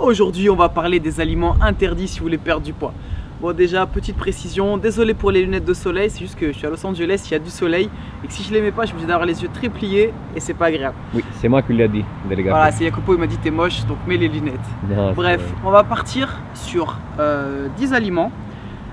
Aujourd'hui, on va parler des aliments interdits si vous voulez perdre du poids. Bon, déjà, petite précision, désolé pour les lunettes de soleil, c'est juste que je suis à Los Angeles, il y a du soleil et que si je les mets pas, je suis obligé d'avoir les yeux très pliés et c'est pas agréable. Oui, c'est moi qui l'ai dit, délégué. Voilà, c'est Jacopo, il m'a dit t'es moche, donc mets les lunettes. Non, bref, on va partir sur 10 aliments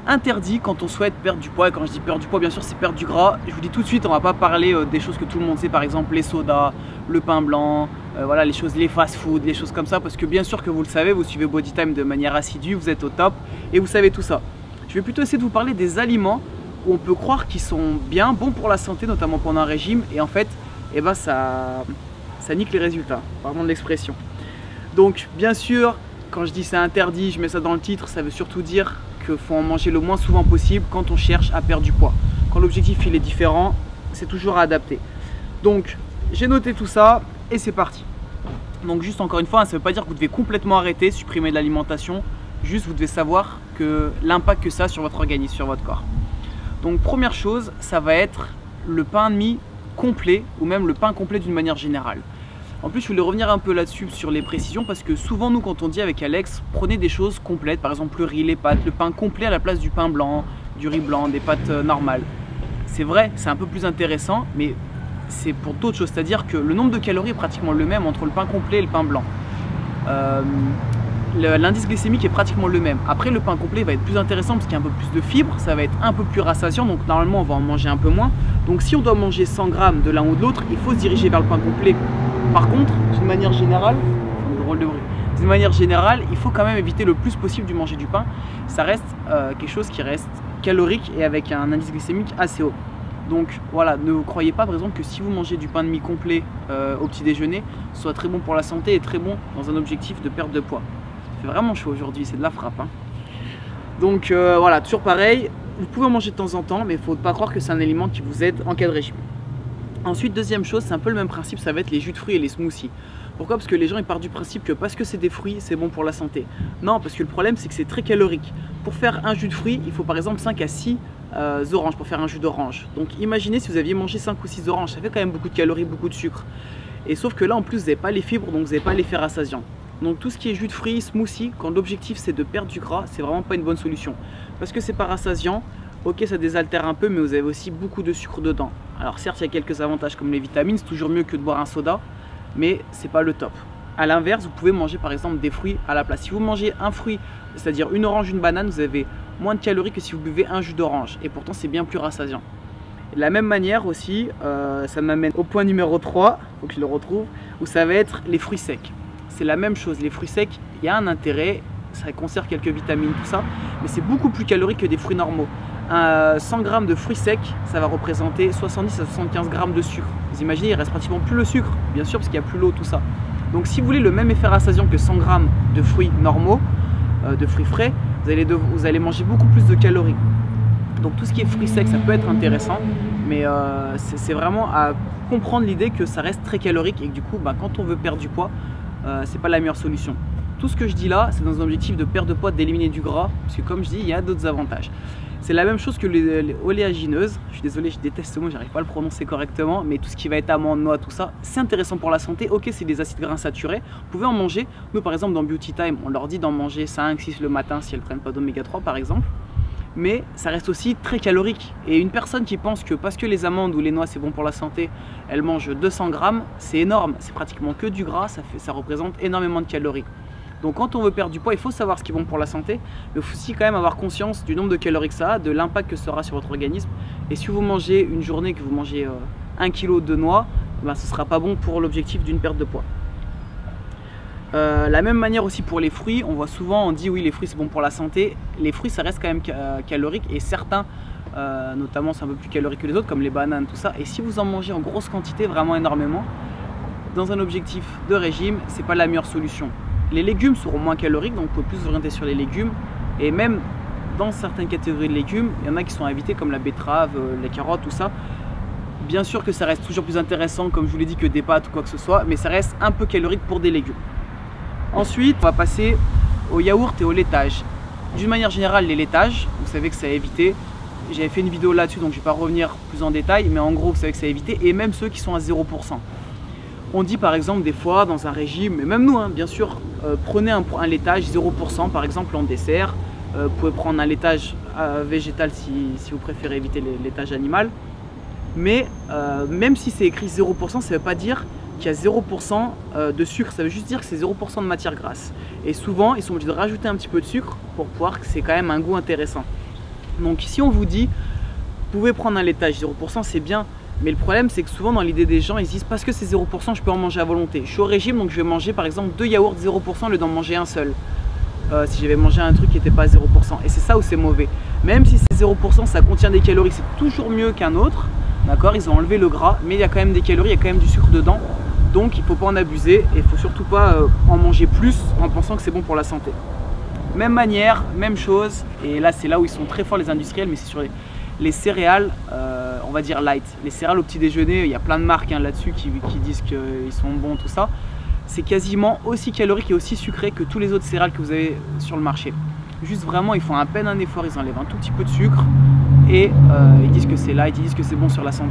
interdits quand on souhaite perdre du poids. Et quand je dis perdre du poids, bien sûr, c'est perdre du gras. Je vous dis tout de suite, on va pas parler des choses que tout le monde sait, par exemple les sodas, le pain blanc, voilà, les choses, les fast-food, les choses comme ça, parce que bien sûr que vous le savez, vous suivez Bodytime de manière assidue, vous êtes au top et vous savez tout ça. Je vais plutôt essayer de vous parler des aliments où on peut croire qu'ils sont bien bons pour la santé, notamment pendant un régime, et en fait, eh ben, ça nique les résultats, pardon de l'expression. Donc bien sûr, quand je dis c'est interdit, je mets ça dans le titre, ça veut surtout dire qu'il faut en manger le moins souvent possible quand on cherche à perdre du poids. Quand l'objectif il est différent, c'est toujours à adapter. Donc j'ai noté tout ça et c'est parti. Donc juste encore une fois, ça ne veut pas dire que vous devez complètement arrêter, supprimer de l'alimentation. Juste vous devez savoir que l'impact que ça a sur votre organisme, sur votre corps. Donc première chose, ça va être le pain de mie complet ou même le pain complet d'une manière générale. En plus, je voulais revenir un peu là-dessus sur les précisions parce que souvent nous quand on dit avec Alex, prenez des choses complètes, par exemple le riz, les pâtes, le pain complet à la place du pain blanc, du riz blanc, des pâtes normales. C'est vrai, c'est un peu plus intéressant, mais c'est pour d'autres choses, c'est-à-dire que le nombre de calories est pratiquement le même entre le pain complet et le pain blanc. L'indice glycémique est pratiquement le même. Après, le pain complet va être plus intéressant parce qu'il y a un peu plus de fibres, ça va être un peu plus rassasiant, donc normalement on va en manger un peu moins. Donc si on doit manger 100 grammes de l'un ou de l'autre, il faut se diriger vers le pain complet. Par contre, d'une manière générale, il faut quand même éviter le plus possible de manger du pain. Ça reste quelque chose qui reste calorique et avec un indice glycémique assez haut. Donc voilà, ne croyez pas par exemple que si vous mangez du pain de mie complet au petit déjeuner, ce soit très bon pour la santé et très bon dans un objectif de perte de poids. Il fait vraiment chaud aujourd'hui, c'est de la frappe. Hein. Donc voilà, toujours pareil, vous pouvez en manger de temps en temps, mais il ne faut pas croire que c'est un aliment qui vous aide en cas de régime. Ensuite, deuxième chose, c'est un peu le même principe, ça va être les jus de fruits et les smoothies. Pourquoi? Parce que les gens ils partent du principe que parce que c'est des fruits, c'est bon pour la santé. Non, parce que le problème c'est que c'est très calorique. Pour faire un jus de fruits, il faut par exemple 5 à 6 oranges pour faire un jus d'orange. Donc imaginez si vous aviez mangé 5 ou 6 oranges, ça fait quand même beaucoup de calories, beaucoup de sucre. Et sauf que là en plus vous n'avez pas les fibres, donc vous n'avez pas l'effet rassasiant. Donc tout ce qui est jus de fruits, smoothie, quand l'objectif c'est de perdre du gras, c'est vraiment pas une bonne solution. Parce que c'est pas rassasiant, ok ça désaltère un peu, mais vous avez aussi beaucoup de sucre dedans. Alors certes il y a quelques avantages comme les vitamines, c'est toujours mieux que de boire un soda, mais c'est pas le top. A l'inverse, vous pouvez manger par exemple des fruits à la place. Si vous mangez un fruit, c'est-à-dire une orange, une banane, vous avez moins de calories que si vous buvez un jus d'orange. Et pourtant c'est bien plus rassasiant. De la même manière aussi, ça m'amène au point numéro 3, il faut que je le retrouve, où ça va être les fruits secs. C'est la même chose, les fruits secs, il y a un intérêt, ça conserve quelques vitamines, tout ça, mais c'est beaucoup plus calorique que des fruits normaux. 100 g de fruits secs, ça va représenter 70 à 75 g de sucre. Vous imaginez, il reste pratiquement plus le sucre, bien sûr, parce qu'il n'y a plus l'eau, tout ça. Donc si vous voulez le même effet rassasiant que 100 g de fruits normaux, de fruits frais, vous allez manger beaucoup plus de calories. Donc tout ce qui est fruits secs, ça peut être intéressant, mais c'est vraiment à comprendre l'idée que ça reste très calorique et que du coup, quand on veut perdre du poids, c'est pas la meilleure solution. Tout ce que je dis là, c'est dans un objectif de perte de poids, d'éliminer du gras, parce que comme je dis, il y a d'autres avantages. C'est la même chose que les oléagineuses. Je suis désolé, je déteste ce mot, j'arrive pas à le prononcer correctement, mais tout ce qui va être amandes, noix, tout ça, c'est intéressant pour la santé. Ok, c'est des acides gras saturés, vous pouvez en manger. Nous par exemple dans Beauty Time, on leur dit d'en manger 5, 6 le matin si elles prennent pas d'oméga 3 par exemple. Mais ça reste aussi très calorique. Et une personne qui pense que parce que les amandes ou les noix c'est bon pour la santé, elle mange 200 grammes, c'est énorme. C'est pratiquement que du gras, ça représente énormément de calories. Donc quand on veut perdre du poids, il faut savoir ce qui est bon pour la santé, mais il faut aussi quand même avoir conscience du nombre de calories que ça a, de l'impact que ça aura sur votre organisme. Et si vous mangez une journée, que vous mangez 1 kg de noix, ce ne sera pas bon pour l'objectif d'une perte de poids. La même manière aussi pour les fruits, on voit souvent, on dit oui les fruits c'est bon pour la santé, les fruits ça reste quand même calorique et certains, notamment c'est un peu plus calorique que les autres comme les bananes tout ça, et si vous en mangez en grosse quantité, vraiment énormément, dans un objectif de régime, c'est pas la meilleure solution. Les légumes seront moins caloriques, donc on peut plus s'orienter sur les légumes, et même dans certaines catégories de légumes, il y en a qui sont à éviter comme la betterave, les carottes, tout ça. Bien sûr que ça reste toujours plus intéressant, comme je vous l'ai dit, que des pâtes ou quoi que ce soit, mais ça reste un peu calorique pour des légumes. Ensuite, on va passer au yaourt et au laitage. D'une manière générale, les laitages, vous savez que c'est à éviter. J'avais fait une vidéo là-dessus, donc je ne vais pas revenir plus en détail, mais en gros, vous savez que c'est à éviter, et même ceux qui sont à 0%. On dit par exemple des fois dans un régime, et même nous hein, bien sûr, prenez un laitage 0% par exemple en dessert. Vous pouvez prendre un laitage végétal si vous préférez éviter les laitages animal. Mais même si c'est écrit 0%, ça ne veut pas dire qu'il y a 0% de sucre, ça veut juste dire que c'est 0% de matière grasse. Et souvent, ils sont obligés de rajouter un petit peu de sucre pour voir que c'est quand même un goût intéressant. Donc si on vous dit, vous pouvez prendre un laitage 0%, c'est bien. Mais le problème, c'est que souvent dans l'idée des gens, ils disent parce que c'est 0%, je peux en manger à volonté. Je suis au régime, donc je vais manger par exemple 2 yaourts 0% au lieu d'en manger un seul. Si j'avais mangé un truc qui n'était pas 0%. Et c'est ça où c'est mauvais. Même si c'est 0%, ça contient des calories, c'est toujours mieux qu'un autre. D'accord, ils ont enlevé le gras, mais il y a quand même des calories, il y a quand même du sucre dedans. Donc il ne faut pas en abuser et il ne faut surtout pas en manger plus en pensant que c'est bon pour la santé. Même manière, même chose. Et là, c'est là où ils sont très forts les industriels, mais c'est sur les céréales, on va dire light. Les céréales au petit déjeuner, il y a plein de marques hein, là-dessus qui disent qu'ils sont bons, tout ça. C'est quasiment aussi calorique et aussi sucré que tous les autres céréales que vous avez sur le marché. Juste vraiment, ils font à peine un effort, ils enlèvent un tout petit peu de sucre et ils disent que c'est light, ils disent que c'est bon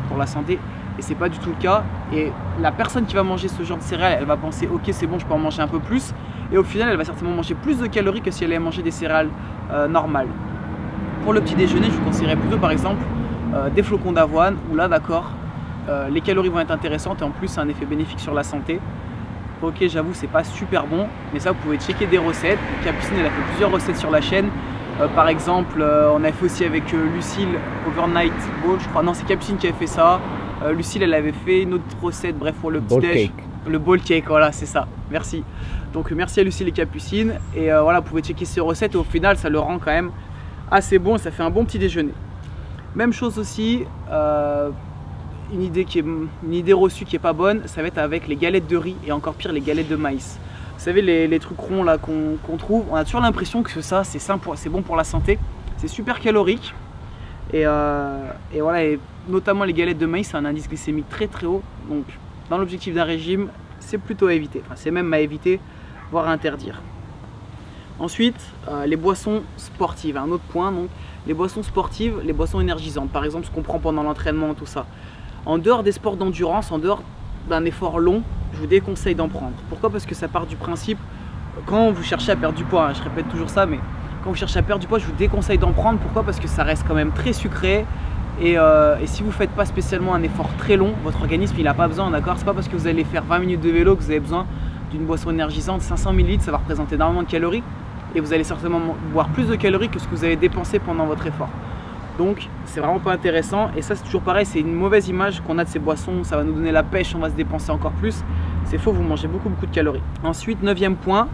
pour la santé. Et c'est pas du tout le cas. Et la personne qui va manger ce genre de céréales, elle va penser ok c'est bon, je peux en manger un peu plus. Et au final, elle va certainement manger plus de calories que si elle allait manger des céréales normales. Pour le petit déjeuner, je vous conseillerais plutôt par exemple des flocons d'avoine, où là d'accord, les calories vont être intéressantes et en plus ça a un effet bénéfique sur la santé. Ok, j'avoue, c'est pas super bon, mais ça vous pouvez checker des recettes. Capucine, elle a fait plusieurs recettes sur la chaîne. Par exemple, on a fait aussi avec Lucille Overnight Bowl, je crois. Non, c'est Capucine qui avait fait ça. Lucille, elle avait fait une autre recette, bref, pour le petit déj. Le bowl cake, voilà, c'est ça. Merci. Donc, merci à Lucille et Capucine. Et voilà, vous pouvez checker ces recettes et au final, ça le rend quand même assez bon. Ça fait un bon petit déjeuner. Même chose aussi. Une idée reçue qui est pas bonne, ça va être avec les galettes de riz et encore pire les galettes de maïs. Vous savez les trucs ronds là qu'on trouve, on a toujours l'impression que ça c'est bon pour la santé, c'est super calorique et voilà, et notamment les galettes de maïs, c'est un indice glycémique très très haut, donc dans l'objectif d'un régime c'est plutôt à éviter, enfin, c'est même à éviter voire à interdire. Ensuite les boissons sportives, un autre point, donc les boissons sportives, les boissons énergisantes, par exemple ce qu'on prend pendant l'entraînement, tout ça. En dehors des sports d'endurance, en dehors d'un effort long, je vous déconseille d'en prendre. Pourquoi? Parce que ça part du principe, quand vous cherchez à perdre du poids, hein, je répète toujours ça, mais quand vous cherchez à perdre du poids, je vous déconseille d'en prendre. Pourquoi? Parce que ça reste quand même très sucré et si vous ne faites pas spécialement un effort très long, votre organisme il n'a pas besoin, d'accord? C'est pas parce que vous allez faire 20 minutes de vélo que vous avez besoin d'une boisson énergisante. 500 ml, ça va représenter énormément de calories et vous allez certainement boire plus de calories que ce que vous avez dépensé pendant votre effort. Donc c'est vraiment pas intéressant et ça c'est toujours pareil, c'est une mauvaise image qu'on a de ces boissons, ça va nous donner la pêche, on va se dépenser encore plus. C'est faux, vous mangez beaucoup de calories. Ensuite, 9e point,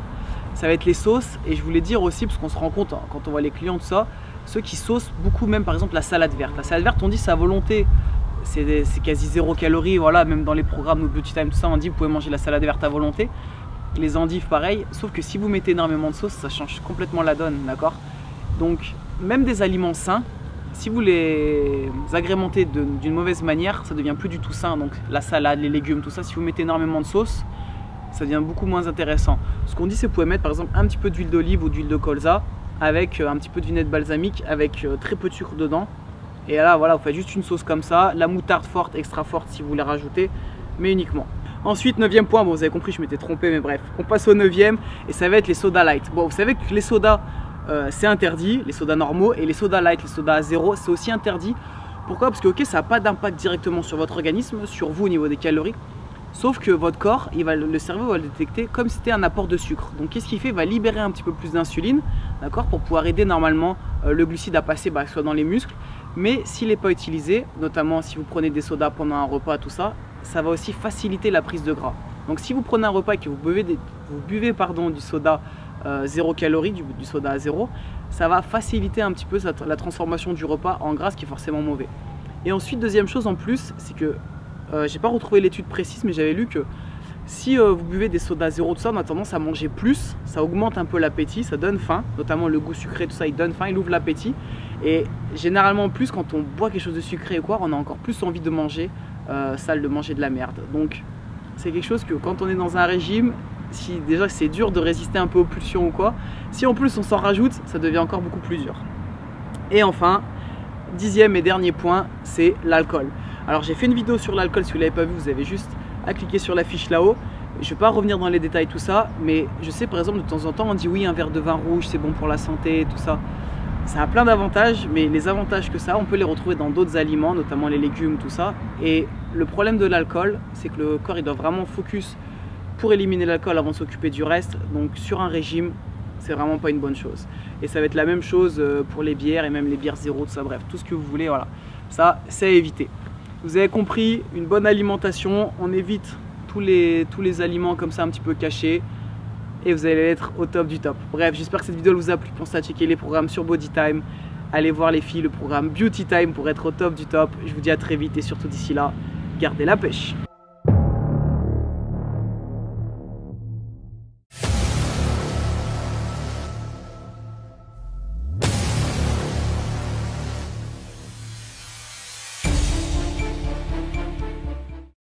ça va être les sauces et je voulais dire aussi, parce qu'on se rend compte hein, quand on voit les clients de ça, ceux qui saucent beaucoup, même par exemple la salade verte. La salade verte, on dit c'est à volonté, c'est quasi 0 calories, voilà, même dans les programmes No Beauty Time, tout ça, on dit vous pouvez manger la salade verte à volonté. Les endives pareil, sauf que si vous mettez énormément de sauce, ça change complètement la donne, d'accord? Donc même des aliments sains, si vous les agrémentez d'une mauvaise manière, ça devient plus du tout sain. Donc la salade, les légumes, tout ça, si vous mettez énormément de sauce, ça devient beaucoup moins intéressant. Ce qu'on dit, c'est que vous pouvez mettre par exemple un petit peu d'huile d'olive ou d'huile de colza avec un petit peu de vinaigre balsamique avec très peu de sucre dedans. Et là, voilà, vous faites juste une sauce comme ça. La moutarde forte, extra forte si vous voulez rajouter, mais uniquement. Ensuite, 9e point, bon vous avez compris, je m'étais trompé, mais bref, on passe au 9e et ça va être les sodas light. Bon, vous savez que les sodas, c'est interdit, les sodas normaux, et les sodas light, les sodas à zéro, c'est aussi interdit. Pourquoi? Parce que ok, ça n'a pas d'impact directement sur votre organisme, sur vous au niveau des calories, sauf que votre corps, le cerveau va le détecter comme si c'était un apport de sucre. Donc qu'est-ce qu'il fait? Il va libérer un petit peu plus d'insuline, d'accord, pour pouvoir aider normalement le glucide à passer soit dans les muscles. Mais s'il n'est pas utilisé, notamment si vous prenez des sodas pendant un repas, tout ça, ça va aussi faciliter la prise de gras. Donc si vous prenez un repas et que vous buvez du soda 0 calories, du soda à zéro, ça va faciliter un petit peu la transformation du repas en gras, ce qui est forcément mauvais. Et ensuite, deuxième chose en plus, c'est que j'ai pas retrouvé l'étude précise, mais j'avais lu que si vous buvez des sodas zéro, tout ça, on a tendance à manger plus, ça augmente un peu l'appétit, ça donne faim, notamment le goût sucré, tout ça, il donne faim, il ouvre l'appétit. Et généralement en plus, quand on boit quelque chose de sucré ou quoi, on a encore plus envie de manger, de manger de la merde. Donc c'est quelque chose que quand on est dans un régime, si déjà c'est dur de résister un peu aux pulsions ou quoi, si en plus on s'en rajoute, ça devient encore beaucoup plus dur. Et enfin, 10e et dernier point, c'est l'alcool. Alors j'ai fait une vidéo sur l'alcool, si vous ne l'avez pas vu, vous avez juste à cliquer sur la fiche là-haut. Je ne vais pas revenir dans les détails tout ça, mais je sais par exemple de temps en temps on dit oui, un verre de vin rouge c'est bon pour la santé, tout ça. Ça a plein d'avantages, mais les avantages que ça a, on peut les retrouver dans d'autres aliments, notamment les légumes, tout ça. Et le problème de l'alcool, c'est que le corps il doit vraiment focus pour éliminer l'alcool avant de s'occuper du reste. Donc sur un régime, c'est vraiment pas une bonne chose. Et ça va être la même chose pour les bières et même les bières zéro, tout ça, bref, tout ce que vous voulez, voilà. Ça, c'est à éviter. Vous avez compris, une bonne alimentation, on évite tous les aliments comme ça un petit peu cachés et vous allez être au top du top. Bref, j'espère que cette vidéo vous a plu. Pensez à checker les programmes sur Bodytime. Allez voir les filles, le programme Beauty Time pour être au top du top. Je vous dis à très vite et surtout d'ici là, gardez la pêche.